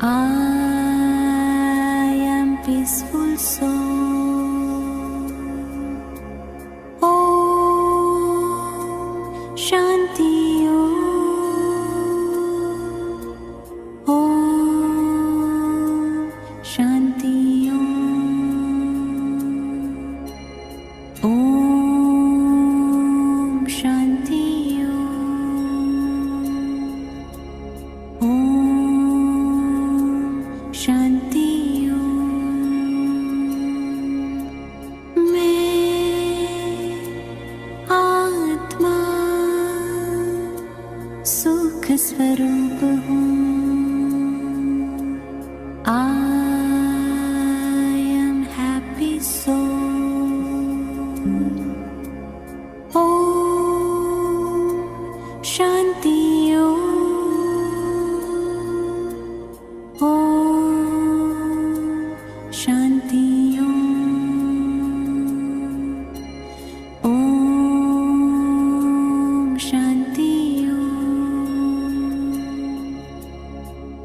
I am peaceful soul. Om Shanti Om. Om Shanti Om. Om Shanti Om. Om Shanti Om. मैं आत्मा सुख स्वरूप हूँ। I am happy soul. Om Shanti Om. Om Shanti Om. Om Shanti Om.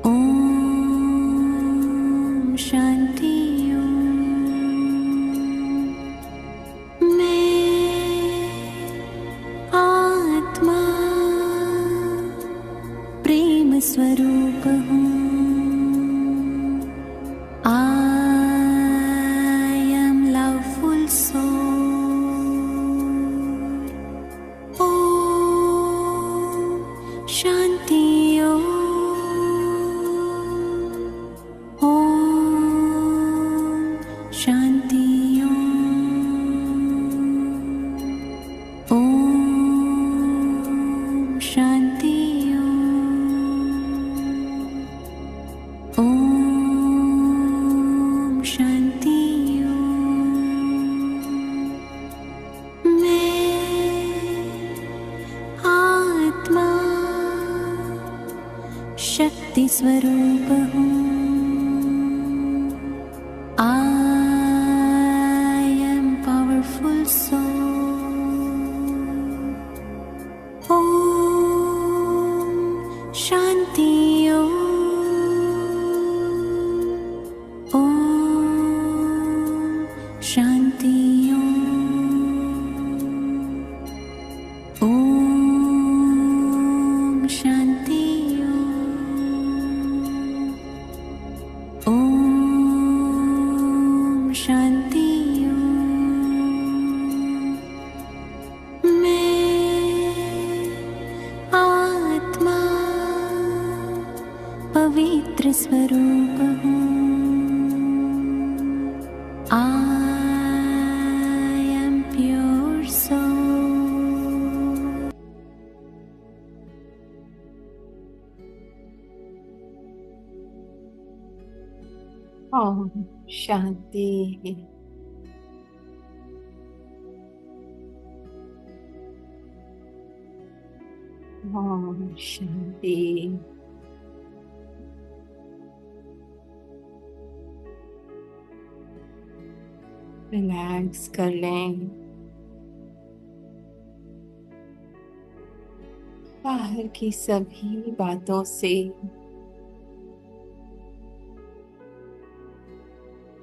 Om Shanti Om. मैं आत्मा प्रेम स्वरूप हूँ। I am loveful soul. Om Shanti Om. Om Shanti Om. Om Shanti Om. Om Shanti Om. मैं आत्मा शक्ति स्वरूप हूँ। I am powerful soul. Om Shanti Om. Om Shanti Om. Om Shanti Om. Om Shanti Om. मैं आत्मा पवित्र स्वरूप हूँ। I am pure soul. ओम शांति। ओम शांति। रिलैक्स कर लें। बाहर की सभी बातों से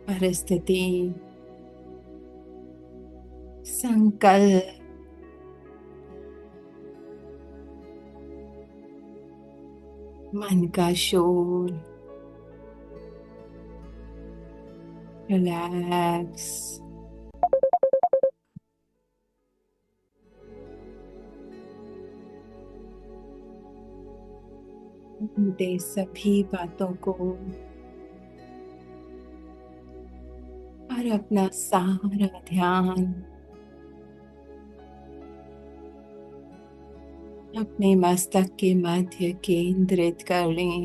परिस्थिति, संकल्प, मन का शोर रिलैक्स। दे सभी बातों को और अपना सारा ध्यान अपने मस्तक के मध्य केंद्रित कर लें।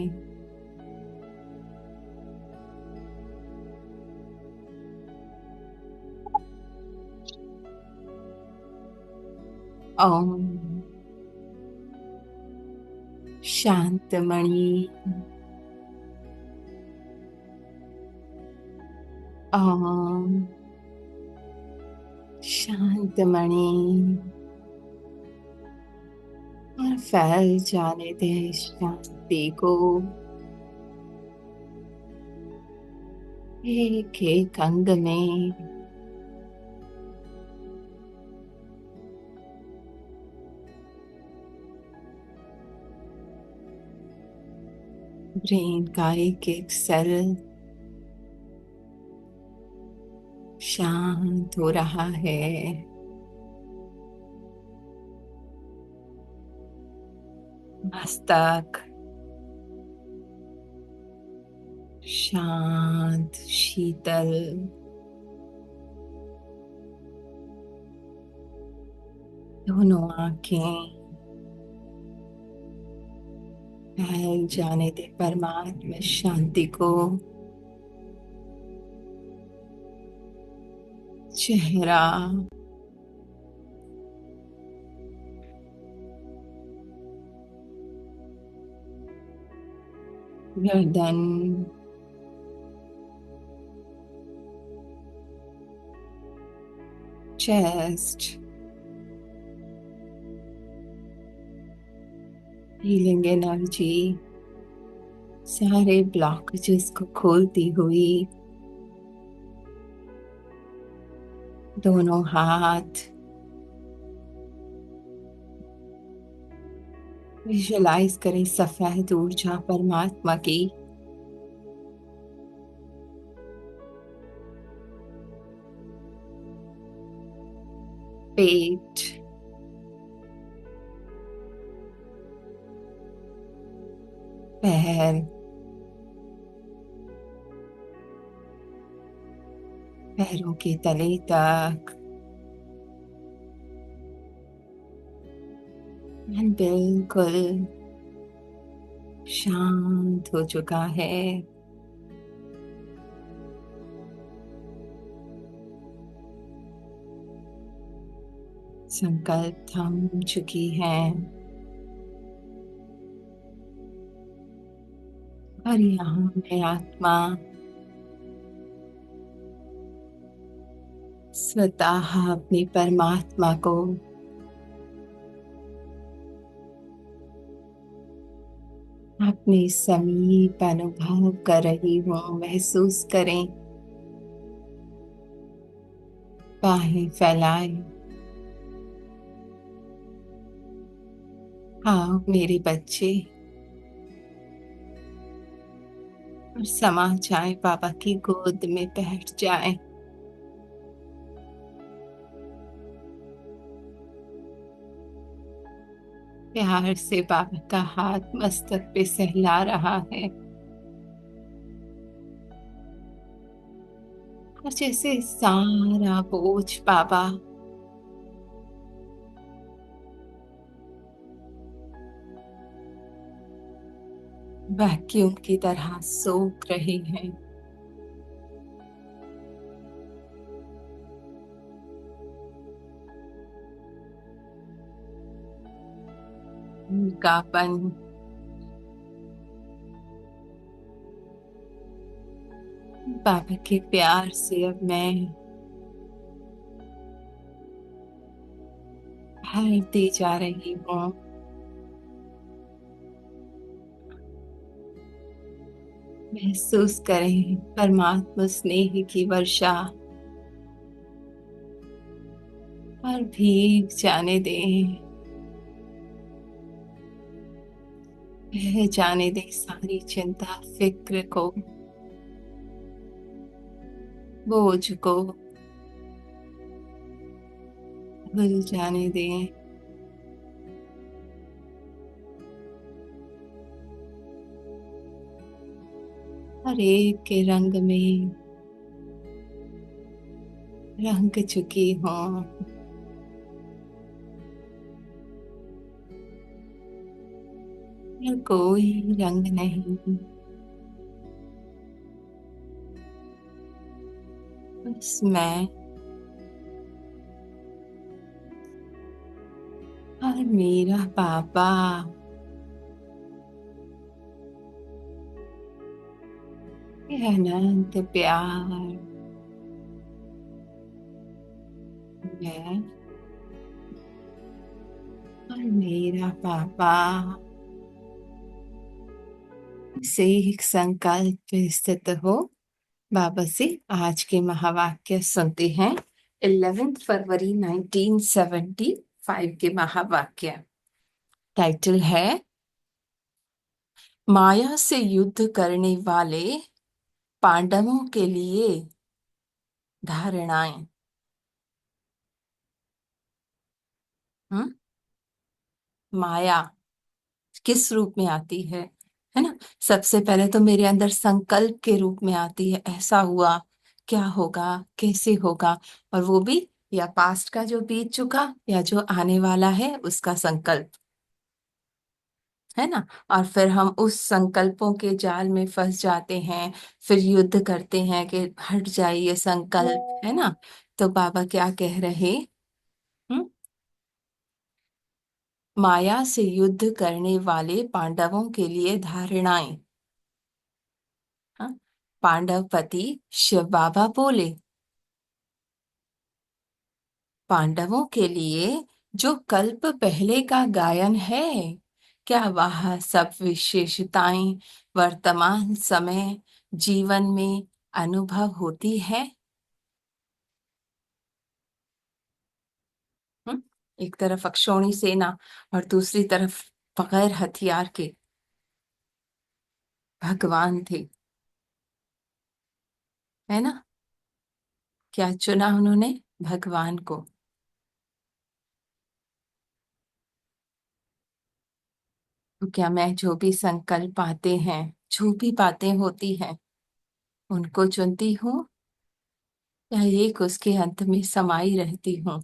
ओम शांतमणि। ओम शांतमणि। और फैल जाने दें शांति को। एक एक अंग में ब्रेन का एक एक सेल शांत हो रहा है। मस्तक शांत शीतल, दोनों आंखें फैल जाने दे परमात्मा शांति को। चेहरा गर्दन चेस्ट हीलिंग एनर्जी सारे ब्लॉकेजेस को खोलती हुई। दोनों हाथ विजुलाइज करें सफेद ऊर्जा परमात्मा की। पेट पैर पैरों के तले तक मन बिल्कुल शांत हो चुका है। संकल्प थम चुकी है और यहाँ मैं आत्मा स्वतः अपनी परमात्मा को अपने समीप अनुभव कर रही हूँ। महसूस करें, बाहें फैलाए। हाँ मेरे बच्चे, और समा जाए बाबा की गोद में बैठ जाए। प्यार से बाबा का हाथ मस्तक पे सहला रहा है और जैसे सारा बोझ बाबा वैक्यूम की तरह सोख रहे हैं। उनकापन बाबा के प्यार से अब मैं भरती जा रही हूँ। महसूस करें परमात्मा स्नेह की वर्षा और भीग जाने दें, बह जाने दें सारी चिंता फिक्र को, बोझ को भूल जाने दें। हर एक के रंग में रंग चुकी हूँ। फिर कोई रंग नहीं, बस मैं और मेरा पापा। ये अनंत प्यार मैं और मेरा पापा से एक संकल्प पे स्थित हो। बाबा से आज के महावाक्य सुनते हैं। 11 फरवरी 1975 के महावाक्य। टाइटल है माया से युद्ध करने वाले पांडवों के लिए धारणाएं। हम्म माया किस रूप में आती है ना। सबसे पहले तो मेरे अंदर संकल्प के रूप में आती है, ऐसा हुआ, क्या होगा, कैसे होगा। और वो भी या पास्ट का जो बीत चुका या जो आने वाला है उसका संकल्प, है ना। और फिर हम उस संकल्पों के जाल में फंस जाते हैं, फिर युद्ध करते हैं कि हट जाए ये संकल्प, है ना। तो बाबा क्या कह रहे, हम्म माया से युद्ध करने वाले पांडवों के लिए धारणाएं। हाँ, पांडवपति शिव बाबा बोले, पांडवों के लिए जो कल्प पहले का गायन है, क्या वह सब विशेषताएं वर्तमान समय जीवन में अनुभव होती है। हम्म? एक तरफ अक्षौणी सेना और दूसरी तरफ बगैर हथियार के भगवान थे, है ना। क्या चुना उन्होंने, भगवान को। तो क्या मैं जो भी संकल्प पाते हैं, जो भी बातें होती हैं, उनको चुनती हूँ या एक उसके अंत में समाई रहती हूँ।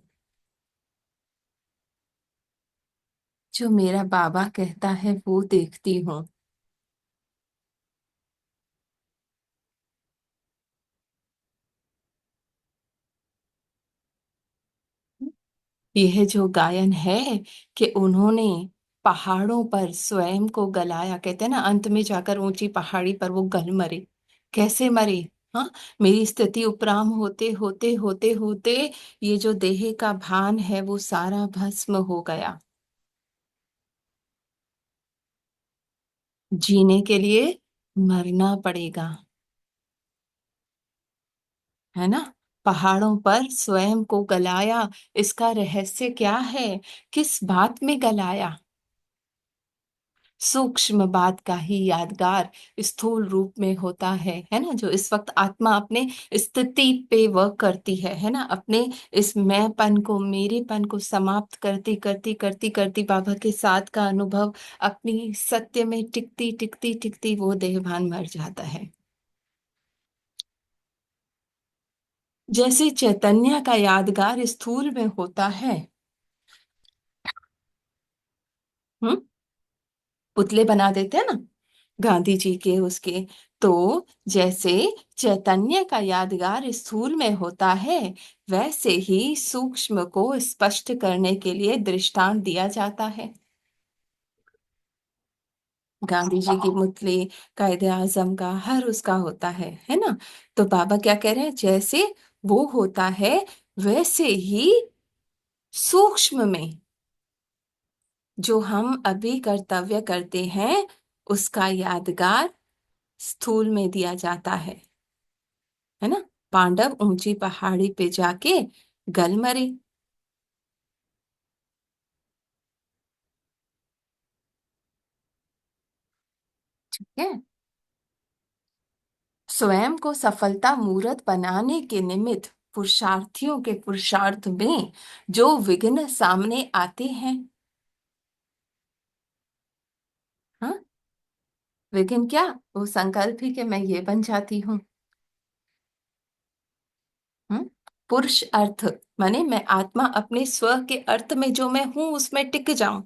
जो मेरा बाबा कहता है वो देखती हूँ। यह जो गायन है कि उन्होंने पहाड़ों पर स्वयं को गलाया, कहते हैं ना अंत में जाकर ऊंची पहाड़ी पर वो गल मरे। कैसे मरे, हाँ, मेरी स्थिति उपराम होते होते होते होते ये जो देह का भान है वो सारा भस्म हो गया। जीने के लिए मरना पड़ेगा, है ना। पहाड़ों पर स्वयं को गलाया, इसका रहस्य क्या है, किस बात में गलाया। सूक्ष्म बात का ही यादगार स्थूल रूप में होता है ना। जो इस वक्त आत्मा अपने स्थिति पे वर्क करती है ना, अपने इस मैंपन को, मेरेपन को समाप्त करती करती करती करती बाबा के साथ का अनुभव अपनी सत्य में टिकती टिकती टिकती वो देहभान मर जाता है। जैसे चैतन्य का यादगार स्थूल में होता है, हम्म पुतले बना देते हैं ना गांधी जी के उसके। तो जैसे चैतन्य का यादगार स्थूल में होता है, वैसे ही सूक्ष्म को स्पष्ट करने के लिए दृष्टांत दिया जाता है। गांधी जी की मुतली, कायदे आजम का, हर उसका होता है ना। तो बाबा क्या कह रहे हैं, जैसे वो होता है वैसे ही सूक्ष्म में जो हम अभी कर्तव्य करते हैं उसका यादगार स्थूल में दिया जाता है ना। पांडव ऊंची पहाड़ी पे जाके गल मरे। ठीक है। स्वयं को सफलता मूर्त बनाने के निमित्त पुरुषार्थियों के पुरुषार्थ में जो विघ्न सामने आते हैं, हाँ, विघ्न क्या, वो संकल्प ही कि मैं ये बन जाती हूँ। हम्म पुरुष अर्थ माने मैं आत्मा अपने स्व के अर्थ में जो मैं हूं उसमें टिक जाऊं,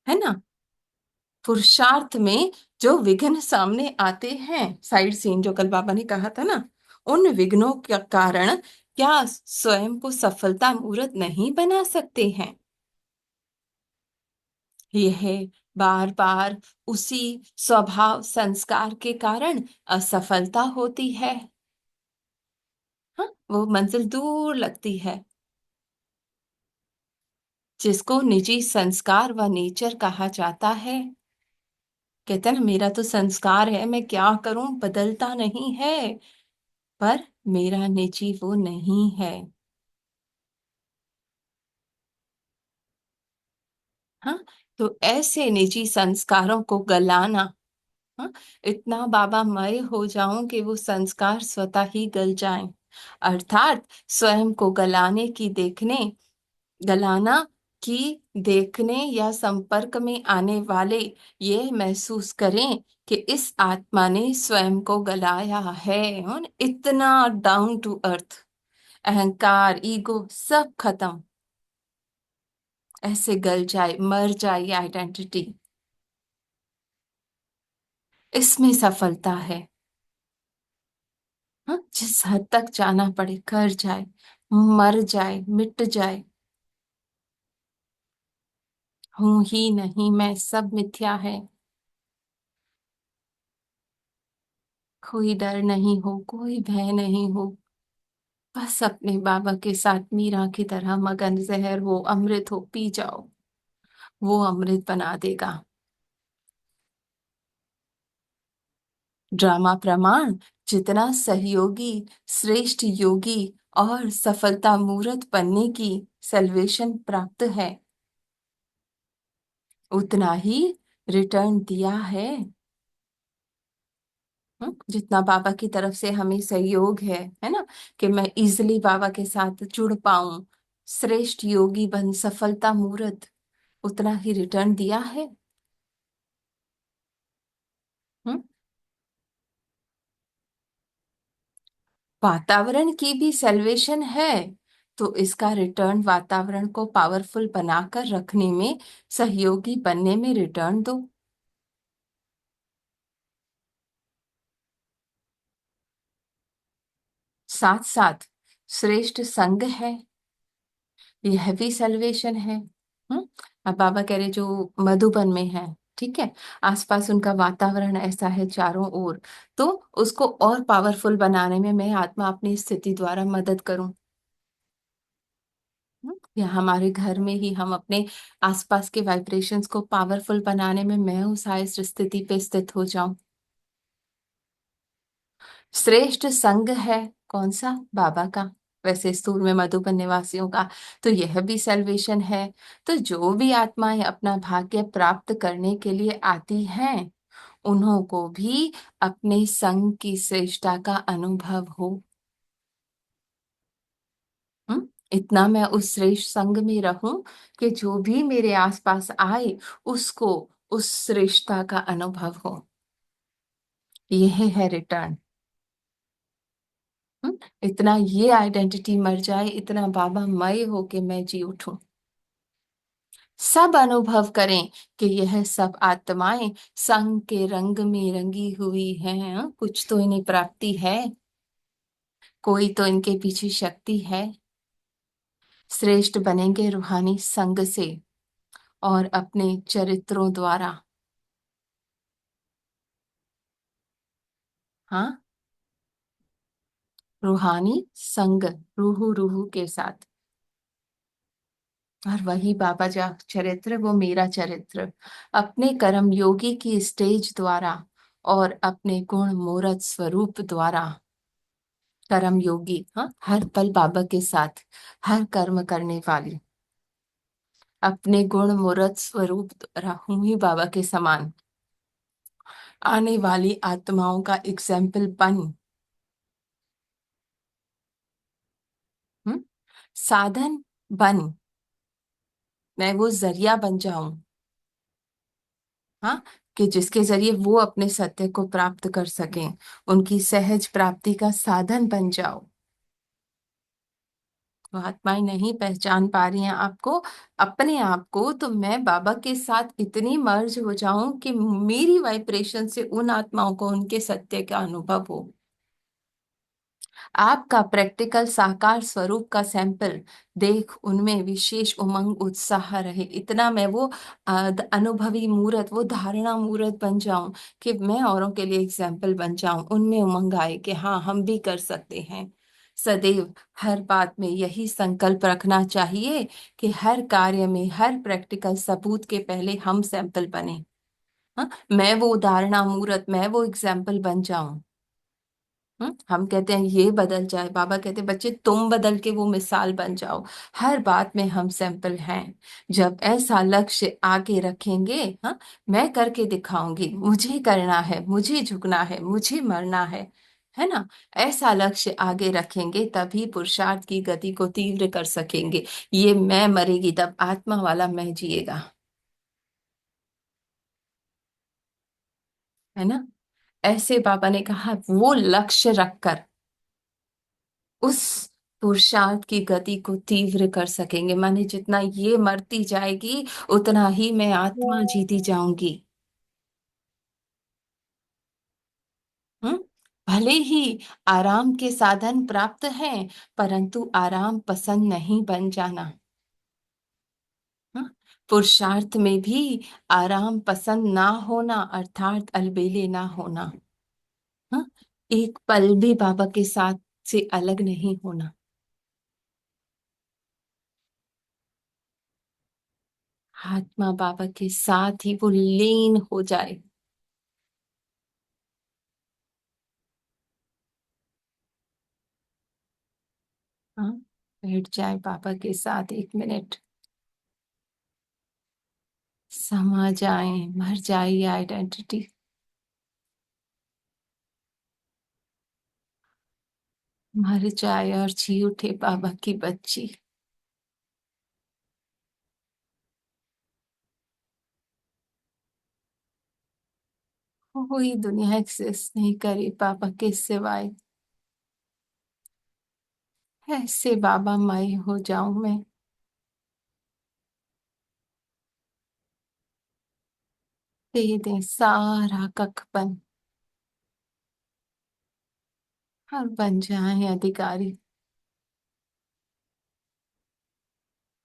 है ना। पुरुषार्थ में जो विघ्न सामने आते हैं, साइड सीन जो कल बाबा ने कहा था ना, उन विघ्नों के कारण क्या स्वयं को सफलता मूर्त नहीं बना सकते हैं। यह बार बार उसी स्वभाव संस्कार के कारण असफलता होती है। हाँ, वो मंजिल दूर लगती है, जिसको निजी संस्कार व नेचर कहा जाता है। कहते हैं ना, मेरा तो संस्कार है, मैं क्या करूं, बदलता नहीं है। पर मेरा निजी वो नहीं है। हाँ, तो ऐसे निजी संस्कारों को गलाना, हाँ, इतना बाबामय हो जाऊं कि वो संस्कार स्वतः ही गल जाएं। अर्थात स्वयं को गलाने की देखने गलाना कि देखने या संपर्क में आने वाले ये महसूस करें कि इस आत्मा ने स्वयं को गलाया है। और इतना डाउन टू अर्थ, अहंकार, ईगो सब खत्म, ऐसे गल जाए, मर जाए ये आइडेंटिटी। इसमें सफलता है। हाँ, जिस हद तक जाना पड़े कर जाए, मर जाए, मिट जाए। हूं ही नहीं मैं, सब मिथ्या है। कोई डर नहीं हो, कोई भय नहीं हो। बस अपने बाबा के साथ मीरा की तरह मगन, जहर हो अमृत हो पी जाओ, वो अमृत बना देगा। ड्रामा प्रमाण, जितना सहयोगी, श्रेष्ठ योगी और सफलता मूर्त बनने की सल्वेशन प्राप्त है, उतना ही रिटर्न दिया है। जितना बाबा की तरफ से हमें सहयोग है ना, कि मैं इजिली बाबा के साथ जुड़ पाऊं, श्रेष्ठ योगी बन सफलता मूर्त, उतना ही रिटर्न दिया है। हम्म, वातावरण की भी सेल्वेशन है, तो इसका रिटर्न वातावरण को पावरफुल बनाकर रखने में, सहयोगी बनने में रिटर्न दो। साथ साथ श्रेष्ठ संग है, यह भी सल्वेशन है। अब बाबा कह रहे जो मधुबन में है, ठीक है, आसपास उनका वातावरण ऐसा है चारों ओर, तो उसको और पावरफुल बनाने में मैं आत्मा अपनी स्थिति द्वारा मदद करूं। या हमारे घर में ही हम अपने आसपास के वाइब्रेशंस को पावरफुल बनाने में मैं उस हाई स्थिति पे स्थित हो जाऊं। श्रेष्ठ संग है, कौन सा, बाबा का, वैसे स्थूल में मधुबन निवासियों का, तो यह भी सल्वेशन है। तो जो भी आत्माएं अपना भाग्य प्राप्त करने के लिए आती हैं, उन्हों को भी अपने संग की श्रेष्ठता का अनुभव हो। इतना मैं उस श्रेष्ठ संग में रहूं कि जो भी मेरे आसपास आए, उसको उस श्रेष्ठता का अनुभव हो। यह है रिटर्न। इतना ये आइडेंटिटी मर जाए, इतना बाबा मय हो कि मैं जी उठूं, सब अनुभव करें कि यह सब आत्माएं संग के रंग में रंगी हुई हैं। कुछ तो इन्हें प्राप्ति है, कोई तो इनके पीछे शक्ति है। श्रेष्ठ बनेंगे रूहानी संग से और अपने चरित्रों द्वारा। हाँ, रूहानी संग, रूहू रूहू के साथ। और वही बाबा जा चरित्र, वो मेरा चरित्र, अपने कर्म योगी की स्टेज द्वारा और अपने गुण मूरत स्वरूप द्वारा। कर्म योगी, हाँ, हर पल बाबा के साथ, हर कर्म करने वाली, अपने गुण मूरत स्वरूप द्वारा हूं ही बाबा के समान, आने वाली आत्माओं का एग्जाम्पल बन। हम्म, साधन बन, मैं वो जरिया बन जाऊं। हाँ, कि जिसके जरिए वो अपने सत्य को प्राप्त कर सकें, उनकी सहज प्राप्ति का साधन बन जाओ। तो आत्माएं नहीं पहचान पा रही हैं आपको, अपने आप को, तो मैं बाबा के साथ इतनी मर्ज हो जाऊं कि मेरी वाइब्रेशन से उन आत्माओं को उनके सत्य का अनुभव हो। आपका प्रैक्टिकल साकार स्वरूप का सैंपल देख उनमें विशेष उमंग उत्साह रहे, इतना मैं वो अनुभवी मूर्त, वो धारणा मूर्त बन जाऊं कि मैं औरों के लिए एग्जाम्पल बन जाऊं, उनमें उमंग आए कि हाँ हम भी कर सकते हैं। सदैव हर बात में यही संकल्प रखना चाहिए कि हर कार्य में, हर प्रैक्टिकल सबूत के पहले हम सैंपल बने। हाँ, मैं वो उदाहरणा मूर्त, मैं वो एग्जाम्पल बन जाऊं। हम कहते हैं ये बदल जाए, बाबा कहते हैं बच्चे तुम बदल के वो मिसाल बन जाओ। हर बात में हम सैंपल हैं। जब ऐसा लक्ष्य आगे रखेंगे, हाँ, मैं करके दिखाऊंगी, मुझे करना है, मुझे झुकना है, मुझे मरना है ना। ऐसा लक्ष्य आगे रखेंगे तभी पुरुषार्थ की गति को तीव्र कर सकेंगे। ये मैं मरेगी तब आत्मा वाला मैं जिएगा, है ना। ऐसे बाबा ने कहा वो लक्ष्य रखकर उस पुरुषार्थ की गति को तीव्र कर सकेंगे। माने जितना ये मरती जाएगी उतना ही मैं आत्मा जीती जाऊंगी। हम्म भले ही आराम के साधन प्राप्त हैं, परंतु आराम पसंद नहीं बन जाना। हम्म, पुरुषार्थ में भी आराम पसंद ना होना अर्थात अलबेले ना होना। हाँ, एक पल भी बाबा के साथ से अलग नहीं होना। आत्मा बाबा के साथ ही वो लीन हो जाए। हाँ, बैठ जाए बाबा के साथ 1 मिनट, समा जाए, मर जाए ये आइडेंटिटी। मर जाए और जी उठे बाबा की बच्ची। कोई दुनिया एक्सिस्ट नहीं करे बाबा के सिवाय। ऐसे बाबा मई हो जाऊं मैं। दे दे सारा कखपन और बन जाए अधिकारी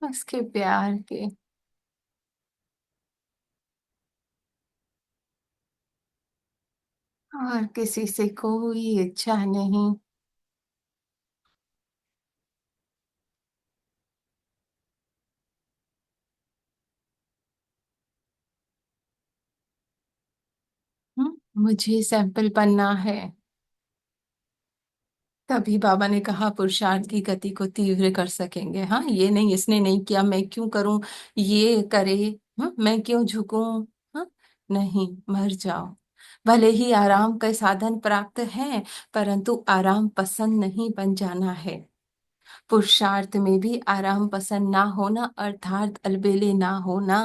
उसके प्यार के। और किसी से कोई इच्छा नहीं। मुझे सैंपल बनना है। तभी बाबा ने कहा पुरुषार्थ की गति को तीव्र कर सकेंगे। हाँ, ये नहीं इसने नहीं किया मैं क्यों करूं, ये करे, मैं क्यों झुकूं। हाँ, नहीं, मर जाओ। भले ही आराम के साधन प्राप्त हैं, परंतु आराम पसंद नहीं बन जाना है। पुरुषार्थ में भी आराम पसंद ना होना अर्थात अलबेले ना होना।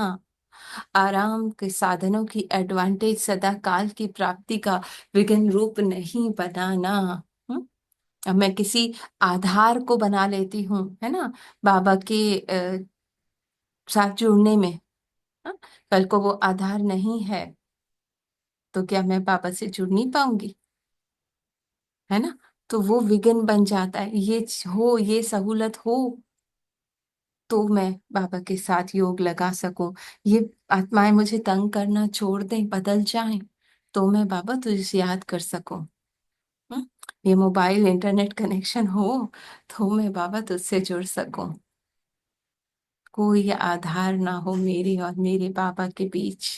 आराम के साधनों की एडवांटेज सदा काल की प्राप्ति का विघ्न रूप नहीं बनाना। हम्म? अब मैं किसी आधार को बना लेती हूँ, है ना, बाबा के साथ जुड़ने में। हाँ? कल को वो आधार नहीं है तो क्या मैं बाबा से जुड़ नहीं पाऊंगी, है ना। तो वो विघ्न बन जाता है, हो ये सहूलत हो तो मैं बाबा के साथ योग लगा सकूं। ये आत्माएं मुझे तंग करना छोड़ दें, बदल जाएं, तो मैं बाबा तुझे याद कर सकूं। हम्म? ये मोबाइल इंटरनेट कनेक्शन हो तो मैं बाबा तुझसे जुड़ सकूं। कोई आधार ना हो मेरे और मेरे बाबा के बीच।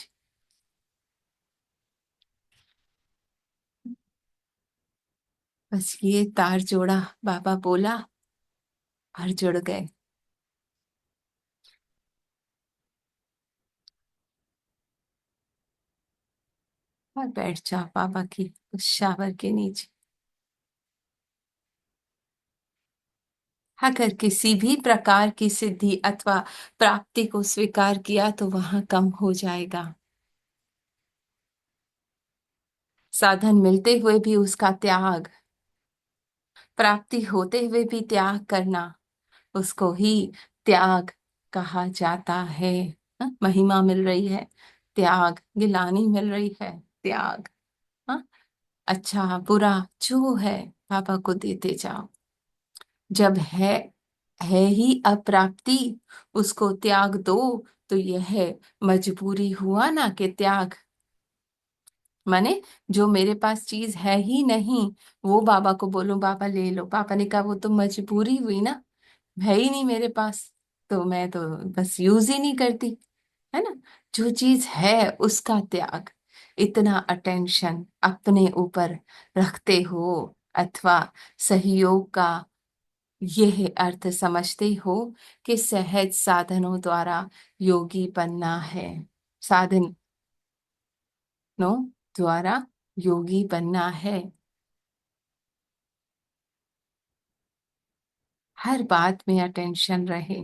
बस ये तार जोड़ा, बाबा बोला और जुड़ गए। और बैठ जा बाबा की उस शावर के नीचे। अगर किसी भी प्रकार की सिद्धि अथवा प्राप्ति को स्वीकार किया तो वहां कम हो जाएगा। साधन मिलते हुए भी उसका त्याग, प्राप्ति होते हुए भी त्याग करना, उसको ही त्याग कहा जाता है। महिमा मिल रही है, त्याग, गिलानी मिल रही है, त्याग। हाँ? अच्छा बुरा जो है बाबा को देते जाओ। जब है ही अप्राप्ति, उसको त्याग दो। तो यह मजबूरी हुआ ना कि त्याग, माने जो मेरे पास चीज है ही नहीं वो बाबा को बोलूं बाबा ले लो, पापा ने कहा वो तो मजबूरी हुई ना, है ही नहीं मेरे पास, तो मैं तो बस यूज ही नहीं करती, है ना। जो चीज है उसका त्याग, इतना अटेंशन अपने ऊपर रखते हो अथवा सहयोग का यह अर्थ समझते हो कि सहज साधनों द्वारा योगी बनना है, साधनों द्वारा योगी बनना है। हर बात में अटेंशन रहे,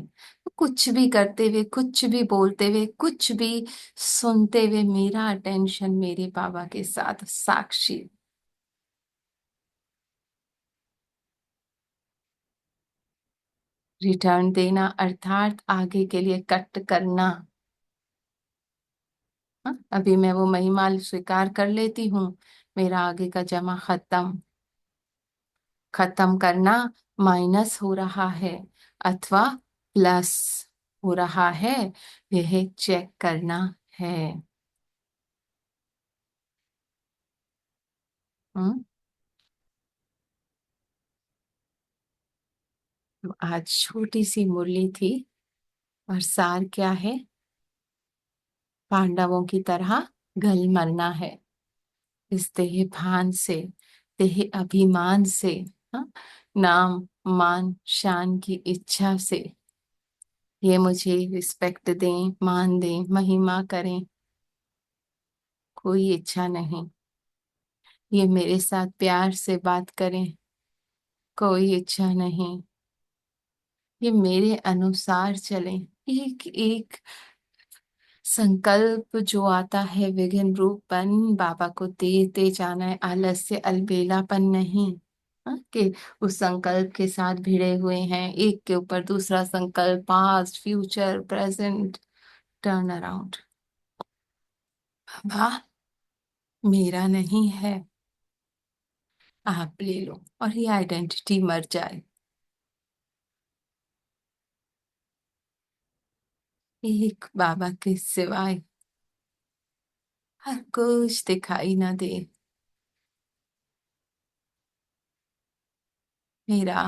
कुछ भी करते हुए, कुछ भी बोलते हुए, कुछ भी सुनते हुए मेरा अटेंशन मेरे बाबा के साथ साक्षी। रिटर्न देना अर्थात आगे के लिए कट करना। हाँ, अभी मैं वो महिमा स्वीकार कर लेती हूँ, मेरा आगे का जमा खत्म। खत्म करना माइनस हो रहा है अथवा प्लस हो रहा है, यह चेक करना है। हम्म। तो आज छोटी सी मुरली थी और सार क्या है? पांडवों की तरह गल मरना है इस देह भान से, देह अभिमान से, हाँ? नाम मान शान की इच्छा से, ये मुझे रिस्पेक्ट दें, मान दें, महिमा करें, कोई इच्छा नहीं। ये मेरे साथ प्यार से बात करें, कोई इच्छा नहीं। ये मेरे अनुसार चलें, एक एक संकल्प जो आता है विघ्न रूपन बाबा को देते जाना है, आलस्य अलबेलापन नहीं। हाँ, कि उस संकल्प के साथ भिड़े हुए हैं, एक के ऊपर दूसरा संकल्प, past future present, turn around. Baba मेरा नहीं है, आप ले लो और ये आइडेंटिटी मर जाए। एक बाबा के सिवाय हर कुछ दिखाई ना दे। मेरा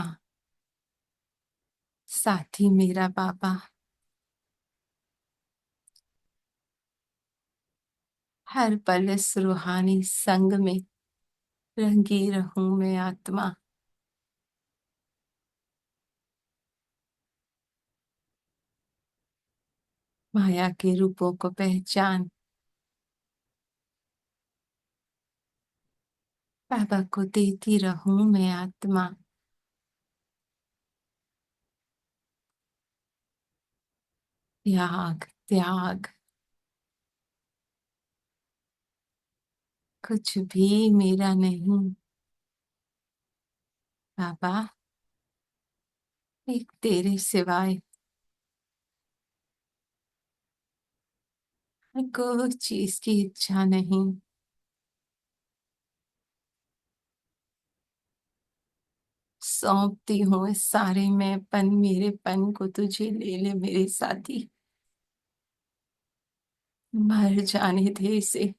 साथी मेरा बाबा, हर पल इस रूहानी संग में रंगी रहूं मैं आत्मा। माया के रूपों को पहचान, बाबा को देती रहूं मैं आत्मा। त्याग त्याग, कुछ भी मेरा नहीं। बाबा एक तेरे सिवाय कुछ चीज की इच्छा नहीं। सौंपती हूँ इस सारे मैंपन, मेरेपन को तुझे, ले ले मेरे साथी। मर जाने दे इसे,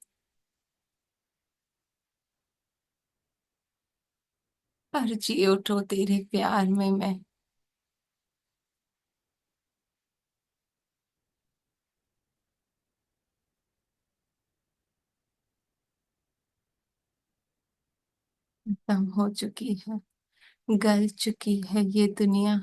पर जी उठो तेरे प्यार में मैं। खत्म हो चुकी है, गल चुकी है ये दुनिया।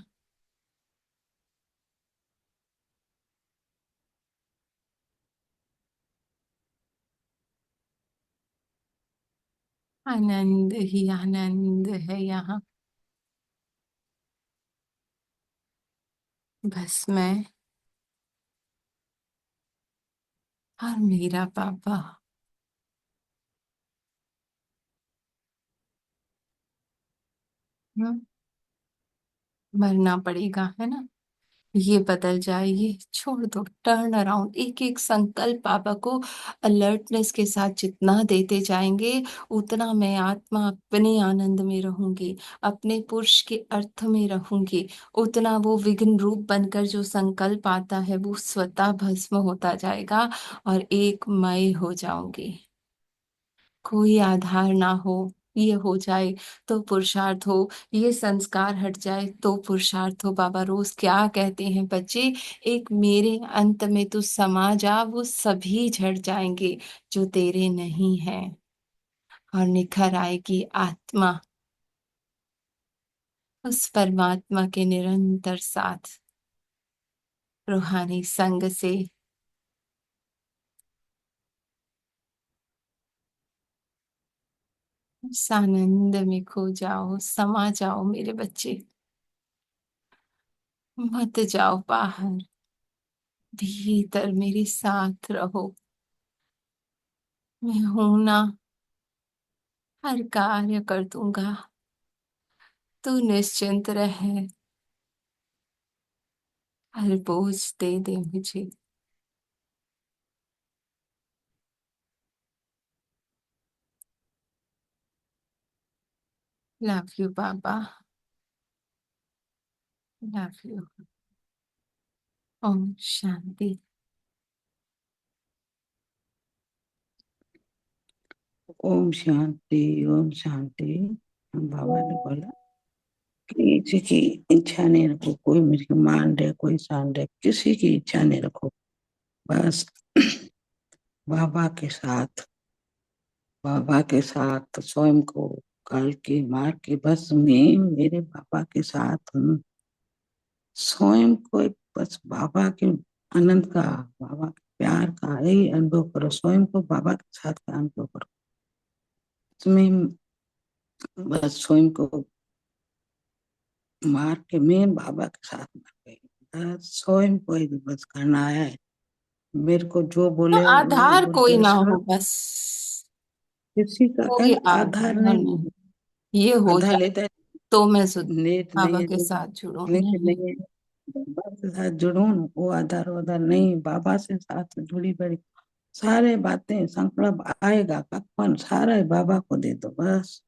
आनंद ही आनंद है यहाँ। बस मैं और मेरा पापा। हम्म, मरना पड़ेगा है ना, ये बदल जाए, ये छोड़ दो, टर्न अराउंड। एक एक संकल्प पापा को अलर्टनेस के साथ जितना देते जाएंगे, उतना मैं आत्मा अपने आनंद में रहूंगी, अपने पुरुष के अर्थ में रहूंगी, उतना वो विघ्न रूप बनकर जो संकल्प आता है वो स्वतः भस्म होता जाएगा और एक मय हो जाऊंगी। कोई आधार ना हो, ये हो जाए तो पुरुषार्थ हो, ये संस्कार हट जाए तो पुरुषार्थ हो। बाबा रोज क्या कहते हैं बच्चे, एक मेरे अंत में तू समा जा, वो सभी झड़ जाएंगे जो तेरे नहीं हैं, और निखर आएगी आत्मा उस परमात्मा के निरंतर साथ, रूहानी संग से। उस आनंद में खो जाओ, समा जाओ मेरे बच्चे, मत जाओ बाहर, भीतर मेरे साथ रहो। मैं हूं ना, हर कार्य कर दूंगा, तू निश्चिंत रहे, हर बोझ दे दे मुझे। Love you Baba, love you. ओम शांति। ओम शांति, ओम शांति। बाबा ने बोला कि किसी की इच्छा नहीं रखो, कोई मुझे मान रहे, कोई सान रहे, किसी की इच्छा नहीं रखो, बस बाबा के साथ, बाबा के साथ स्वयं को काल के मार के बस मैं मेरे बाबा के साथ हूँ। स्वयं को एक बस बाबा के आनंद का, बाबा के प्यार का यही अनुभव करो, स्वयं को बाबा के साथ का अनुभव करो। तुम्हें बस स्वयं को मार के मैं बाबा के साथ मर गई, बस स्वयं को ही बस करना है। मेरे को जो तो बोले वो आधार कोई बोलते ना हो सब, बस, किसी का कोई आधार आधार नहीं। नहीं, ये हो आधार जाए लेता है, तो मैं सुध नेट नहीं बाबा है, के साथ जुड़ू लिंक नहीं। नहीं है, बाबा के साथ जुड़ो ना, वो आधार वाधार नहीं, बाबा से साथ जुड़ी बड़ी सारे बातें संकल्प आएगा कखन सारा बाबा को दे दो बस।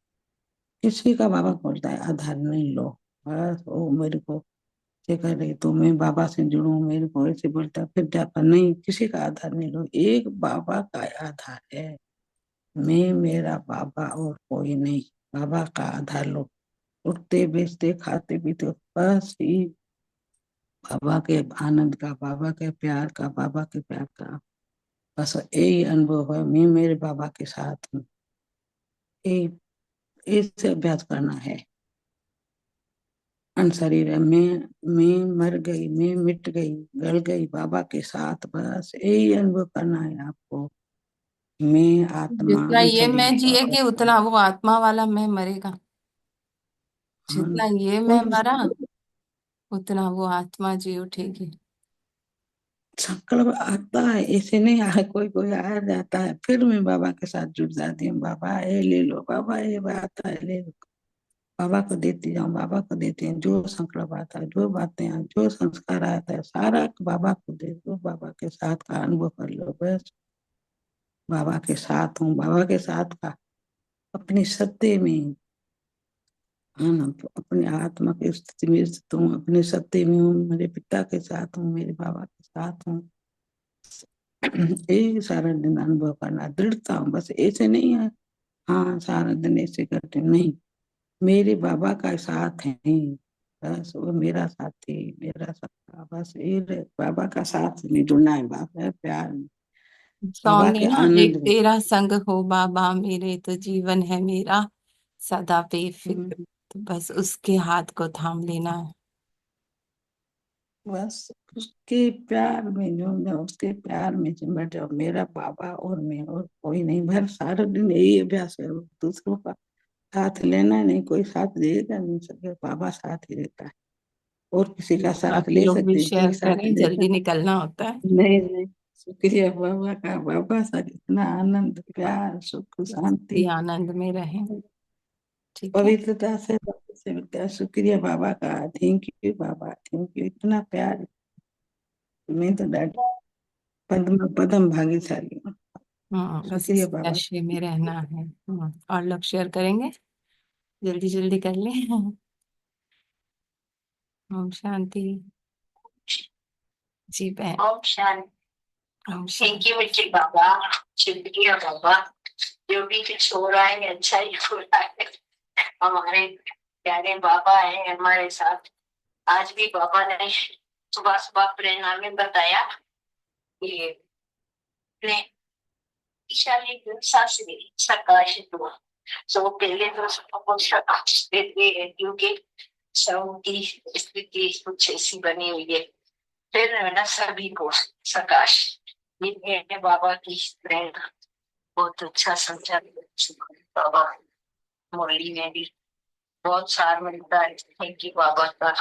किसी का बाबा बोलता है आधार नहीं लो, बस वो मेरे को ये कर रही तो मैं बाबा से जुड़ू, मेरे को ऐसे बोलता फिर जाता नहीं, किसी का आधार नहीं लो, एक बाबा का आधार है, मैं मेरा बाबा और कोई नहीं। बाबा का आधार लो, उठते बैठते खाते पीते बस ही बाबा के आनंद का, बाबा के प्यार का, बाबा के प्यार का, बस यही अनुभव है। मैं मेरे बाबा के साथ हूँ, यही इससे अभ्यास करना है। अन शरीर है, मैं मर गई, मैं मिट गई, गल गई बाबा के साथ, बस यही अनुभव करना है आपको। मैं आत्मा जितना अन ये मैं शरीर और जिएगी उतना वो आत्मा वाला मैं मरेगा, हाँ, जितना ये मैं कोई मरा उतना वो आत्मा जी उठेगी। संकल्प आता है, ऐसे नहीं आया, कोई कोई आया जाता है, फिर मैं बाबा के साथ जुड़ जाती हूँ, बाबा ये ले लो, बाबा ये बात है ले लो, बाबा को देती जाऊँ, बाबा को देती हूँ, जो संकल्प आता है, जो बातें जो संस्कार आता है सारा बाबा को दे दो, बाबा के साथ का अनुभव कर लो बस। बाबा के साथ हूँ, बाबा के साथ का अपनी सत्य में, हाँ, अपने आत्मा की स्थिति में स्थित हूँ, अपने सत्य में हूँ, मेरे पिता के साथ हूँ, मेरे बाबा के साथ हूँ। यही सारा दिन अनुभव करना, दृढ़ता हूँ, बस ऐसे नहीं है हाँ सारा दिन ऐसे करते नहीं, मेरे बाबा का साथ है, बस वो मेरा साथी, मेरा सखा, बस ये बाबा का साथ में जुड़ना है, बाबा प्यार में, बाबा सॉन्ग है के ना, एक आनंद में। तेरा संग हो बाबा मेरे, तो जीवन है मेरा सदा बेफिक्र। तो बस उसके हाथ को थाम लेना है। बस उसके प्यार में जो, मैं उसके प्यार में सिमट जाऊं, मेरा बाबा और मैं और कोई नहीं, भर सारा दिन यही अभ्यास है, दूसरों का साथ लेना नहीं, कोई साथ देगा नहीं, सके बाबा साथ ही रहता है, और किसी का साथ बाकी ले लोग भी सकते हैं, कोई शेयर साथ करें, देता जल्दी निकलना होता है। नहीं, नहीं। शुक्रिया बाबा का, बाबा साथ इतना आनंद प्यार सुख इसी शांति आनंद में रहें। ठीक है। पवित्रता से मिलता है। शुक्रिया बाबा का, thank you Baba, thank you, इतना प्यार, मैं तो पद्म पद्म भाग्यशाली हूँ। बस शुक्रिया इस बाबा। नशे में रहना है। और लोग शेयर करेंगे, जल्दी जल्दी कर लें। ओम शांति। जी बहन। ओम शांति। ओम थैंक शांति। यू मिट्टी बाबा, शुक्रिया बाबा। जो भी कुछ हो रहा है अच्छा ही हो रहा है। हमारे प्यारे बाबा है हमारे साथ। आज भी बाबा ने सुबह सुबह प्रेरणा में बताया कि अपने ईशान्य दिशा से प्रकाशित हुआ। तो पहले तो सबको प्रकाश देते हैं क्योंकि सब की स्थिति कुछ ऐसी बनी हुई है। फिर है ना सभी को प्रकाश। ये है बाबा की प्रेरणा। बहुत अच्छा समझा बाबा। मुरली में भी बहुत सार मिलता है। थैंक यू बाबा का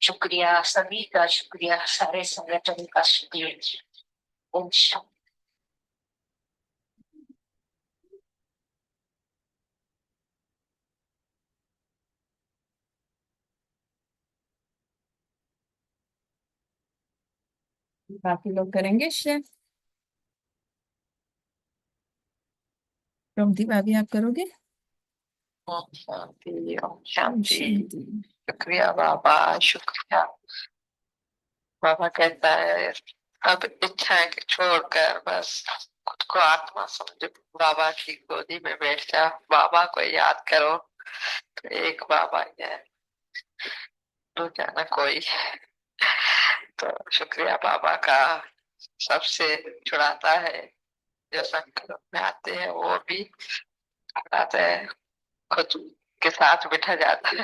शुक्रिया, सभी का शुक्रिया, सारे संगठन का शुक्रिया। ओम शांति। बाकी लोग करेंगे शेयर। रोमती भाभी आप करोगे? ओम शांति, ओम शांति। शांति। शुक्रिया बाबा, शुक्रिया। बाबा कहता है अब इच्छा है कि छोड़कर बस खुद को आत्मा समझो, बाबा की गोदी में बैठ जाओ, बाबा को याद करो। तो एक बाबा ही है, तो जाना कोई। तो शुक्रिया बाबा का, सबसे छुड़ाता है। जो संकट में आते हैं वो भी छुड़ाते हैं, खुद के साथ बिठा जाता है।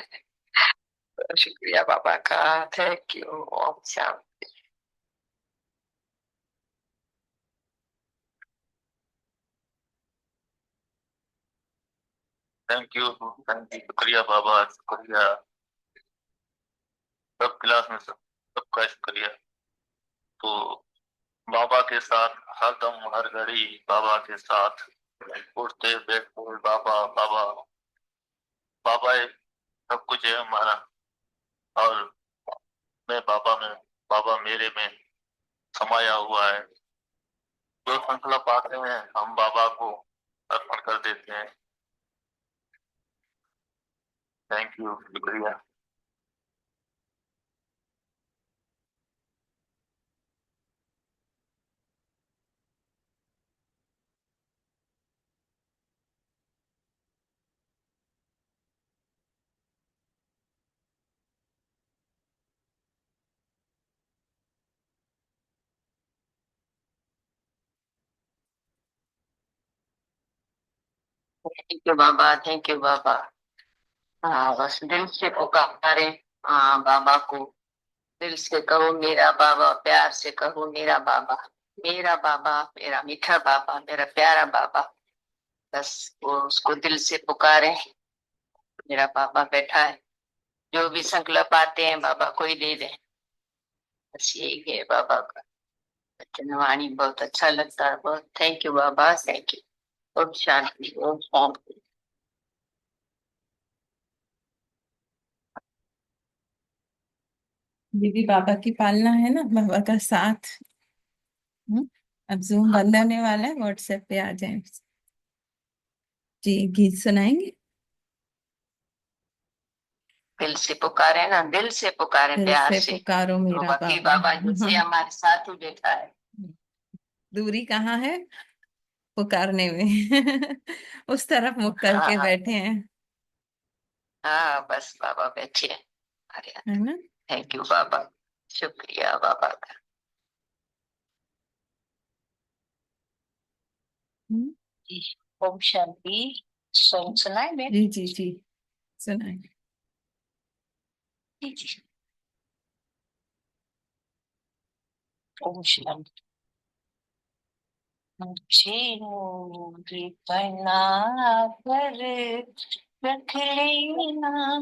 तो शुक्रिया बाबा का। Thank you. ओम शांति। थैंक यू, शुक्रिया बाबा, शुक्रिया सब क्लास में, सबका शुक्रिया। तो बाबा के साथ हरदम हर घड़ी बाबा के साथ उठते बैठते बाबा बाबा बाबा ही सब कुछ है हमारा। और मैं बाबा में, बाबा मेरे में समाया हुआ है। जो संकल्प आते हैं हम बाबा को अर्पण कर देते हैं। थैंक यू, शुक्रिया। Thank you Baba, thank you Baba. हाँ बस दिल से पुकारे। हाँ बाबा को दिल से कहो मेरा बाबा, प्यार से कहो मेरा बाबा, मेरा बाबा, मेरा मीठा बाबा, मेरा प्यारा बाबा। बस वो उसको दिल से पुकारे। मेरा बाबा बैठा है, जो भी संकल्प आते हैं बाबा को ही दे दे। बस यही है बाबा का वचनवाणी। बहुत अच्छा लगता है। बहुत thank you Baba, thank you. ओम शांति, ओम शांति। ये भी बाबा की पालना है ना, बाबा का साथ। अब जूम बंद होने वाला है, व्हाट्सएप पे आ जाए। जी गीत सुनाएंगे। दिल से पुकारे ना, दिल से पुकारे दिल प्यार से से। पुकारो तो मेरा बाकी बाबा। बाबा जैसे हमारे साथ ही बैठा है। दूरी कहाँ है पुकारने में। उस तरफ मुख करके हाँ बैठे हैं, हाँ बस बाबा बैठे हैं हमारे यहाँ। है ना। थैंक यू बाबा, शुक्रिया बाबा का। हम्म, जी, ओम शांति। सॉन्ग सुनाए मैं? जी जी जी सुनाए। जी जी। ओम शांति। मुझे नूरी बना कर रख लेना।